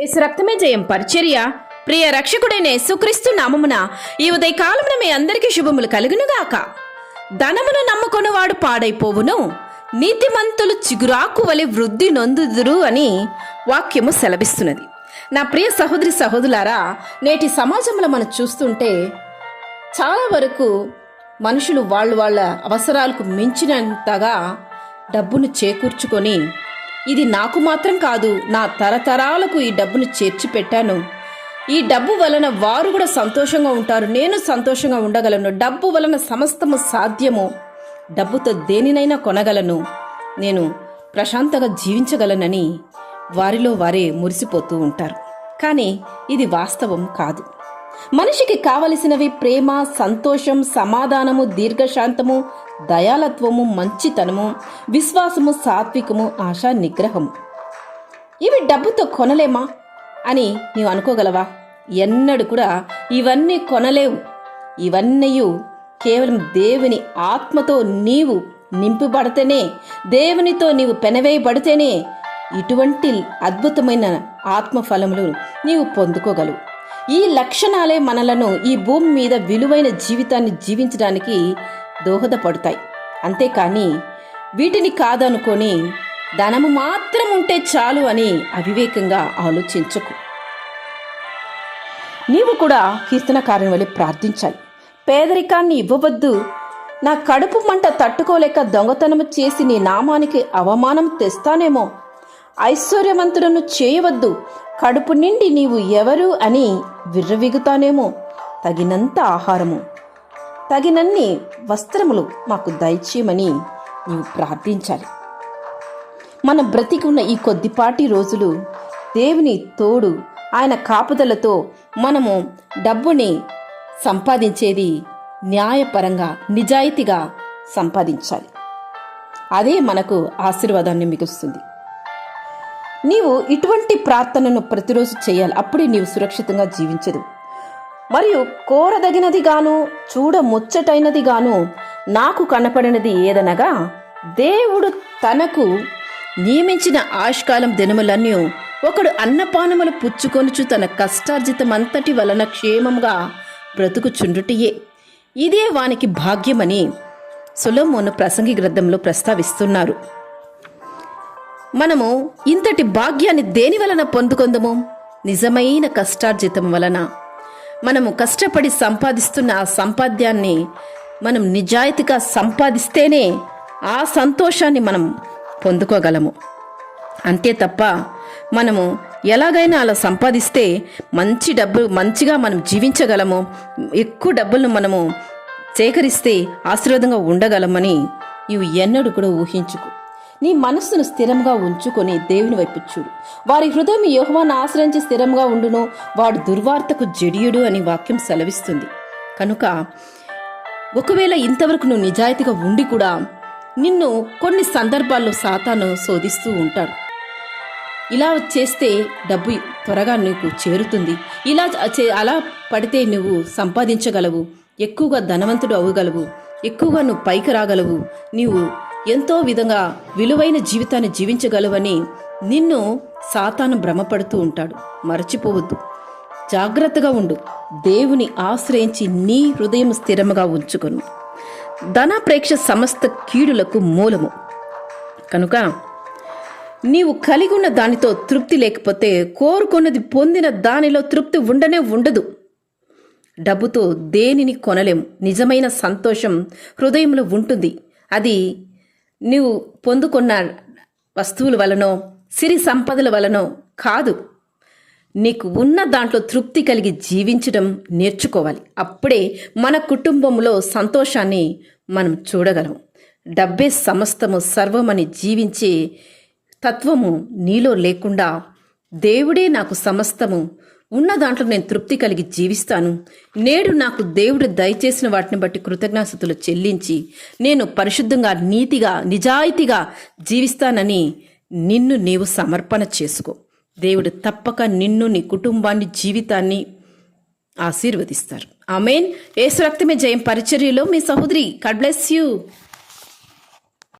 యేసు రక్తమే జయం పరిచర్య. ప్రియ రక్షకుడైన యేసుక్రీస్తు నామమున ఈ ఉదయకాలమున మీ అందరికీ శుభములు కలుగునుగాక. ధనమును నమ్ముకొనువాడు పాడైపోవును, నీతిమంతులు చిగురాకు వలె వృద్ధి నొందుదురు అని వాక్యము సెలవిస్తున్నది. నా ప్రియ సహోదరి సహోదరులారా, నేటి సమాజంలో మనం చూస్తుంటే చాలా వరకు మనుషులు వాళ్ళ అవసరాలకు మించినంతగా డబ్బును చేకూర్చుకొని, ఇది నాకు మాత్రం కాదు, నా తరతరాలకు ఈ డబ్బును చేర్చి పెట్టాను, ఈ డబ్బు వలన వారు కూడా సంతోషంగా ఉంటారు, నేను సంతోషంగా ఉండగలను, డబ్బు వలన సమస్తము సాధ్యము, డబ్బుతో దేనినైనా కొనగలను, నేను ప్రశాంతంగా జీవించగలనని వారిలో వారే మురిసిపోతూ ఉంటారు. కానీ ఇది వాస్తవం కాదు. మనిషికి కావలసినవి ప్రేమ, సంతోషం, సమాధానము, దీర్ఘశాంతము, దయాలత్వము, మంచితనము, విశ్వాసము, సాత్వికము, ఆశ, నిగ్రహము. ఇవి డబ్బుతో కొనలేమా అని నీవు అనుకోగలవా? ఎన్నడూ కూడా ఇవన్నీ కొనలేవు. ఇవన్నీ కేవలం దేవుని ఆత్మతో నీవు నింపబడితేనే, దేవునితో నీవు పెనవేయబడితేనే ఇటువంటి అద్భుతమైన ఆత్మఫలములు నీవు పొందుకోగలవు. ఈ లక్షణాలే మనలను ఈ భూమి మీద విలువైన జీవితాన్ని జీవించడానికి దోహదపడతాయి. అంతేకాని వీటిని కాదనుకొని ధనము మాత్రం ఉంటే చాలు అని అవివేకంగా ఆలోచించకు. నీవు కూడా కీర్తనకారుని వలె ప్రార్థించాలి. పేదరికాన్ని ఇవ్వవద్దు, నా కడుపు మంట తట్టుకోలేక దొంగతనము చేసి నీ నామానికి అవమానం తెస్తానేమో. ఐశ్వర్యవంతులను చేయవద్దు, కడుపు నిండి నీవు ఎవరు అని విర్రవిగుతానేమో. తగినంత ఆహారము, తగినన్ని వస్త్రములు మాకు దయచేయమని నీవు ప్రార్థించాలి. మనం బ్రతికున్న ఈ కొద్దిపాటి రోజులు దేవుని తోడు, ఆయన కాపుదలతో మనము డబ్బుని సంపాదించేది న్యాయపరంగా, నిజాయితీగా సంపాదించాలి. అదే మనకు ఆశీర్వాదాన్ని మిగులుస్తుంది. నీవు ఇటువంటి ప్రార్థనను ప్రతిరోజు చేయాలి. అప్పుడే నీవు సురక్షితంగా జీవించదు. మరియు కోరదగినది గాను చూడ ముచ్చటైనది గాను నాకు కనపడినది ఏదనగా, దేవుడు తనకు నియమించిన ఆయుష్కాలం దినములన్నీ ఒకడు అన్నపానములు పుచ్చుకొనుచు తన కష్టార్జితమంతటి వలన క్షేమంగా బ్రతుకుచుండుటియే. ఇదే వానికి భాగ్యమని సొలొమోను ప్రసంగి గ్రంథంలో ప్రస్తావిస్తున్నారు. మనము ఇంతటి భాగ్యాన్ని దేని వలన పొందుకొందము? నిజమైన కష్టార్జితం వలన. మనము కష్టపడి సంపాదిస్తున్న ఆ సంపాద్యాన్ని మనం నిజాయితీగా సంపాదిస్తేనే ఆ సంతోషాన్ని మనం పొందుకోగలము. అంతే తప్ప మనము ఎలాగైనా అలా సంపాదిస్తే మంచిగా మనం జీవించగలము, ఎక్కువ డబ్బులను మనము సేకరిస్తే ఆశీర్వాదంగా ఉండగలమని ఇవి ఎన్నడూ కూడా ఊహించుకు. నీ మనస్సును స్థిరంగా ఉంచుకొని దేవుని వైపు చూడు. వారి హృదయం యెహోవాను ఆశ్రయించి స్థిరంగా ఉండును, వాడు దుర్వార్తకు జడియుడు అని వాక్యం సెలవిస్తుంది. కనుక ఒకవేళ ఇంతవరకు నువ్వు నిజాయితీగా ఉండి కూడా నిన్ను కొన్ని సందర్భాల్లో సాతాను శోధిస్తూ ఉంటాడు. ఇలా చేస్తే డబ్బు త్వరగా నీకు చేరుతుంది, అలా పడితే నువ్వు సంపాదించగలవు, ఎక్కువగా ధనవంతుడు అవ్వగలవు, ఎక్కువగా నువ్వు పైకి రాగలవు, నీవు ఎంతో విధంగా విలువైన జీవితాన్ని జీవించగలవని నిన్ను సాతాను భ్రమపడుతూ ఉంటాడు. మరచిపోవద్దు, జాగ్రత్తగా ఉండు. దేవుని ఆశ్రయించి నీ హృదయం స్థిరముగా ఉంచుకొను. ధనాపేక్ష సమస్త కీడులకు మూలము. కనుక నీవు కలిగి ఉన్న దానితో తృప్తి లేకపోతే కోరుకున్నది పొందిన దానిలో తృప్తి ఉండదు. డబ్బుతో దేనిని కొనలేము. నిజమైన సంతోషం హృదయంలో ఉంటుంది. అది నీవు పొందుకున్న వస్తువుల వలనో సిరి సంపదల వలనో కాదు. నీకు ఉన్న దాంట్లో తృప్తి కలిగి జీవించడం నేర్చుకోవాలి. అప్పుడే మన కుటుంబంలో సంతోషాన్ని మనం చూడగలం. డబ్బే సమస్తము సర్వమని జీవించే తత్వము నీలో లేకుండా, దేవుడే నాకు సమస్తము, ఉన్న దాంట్లో నేను తృప్తి కలిగి జీవిస్తాను, నేడు నాకు దేవుడు దయచేసిన వాటిని బట్టి కృతజ్ఞతాస్తుతులు చెల్లించి నేను పరిశుద్ధంగా, నీతిగా, నిజాయితీగా జీవిస్తానని నిన్ను నీవు సమర్పణ చేసుకో. దేవుడు తప్పక నిన్ను, నీ కుటుంబాన్ని, జీవితాన్ని ఆశీర్వదిస్తారు. ఆమేన్. యేసు రక్తమే జయం పరిచర్యలో మీ సహోదరి. God bless you.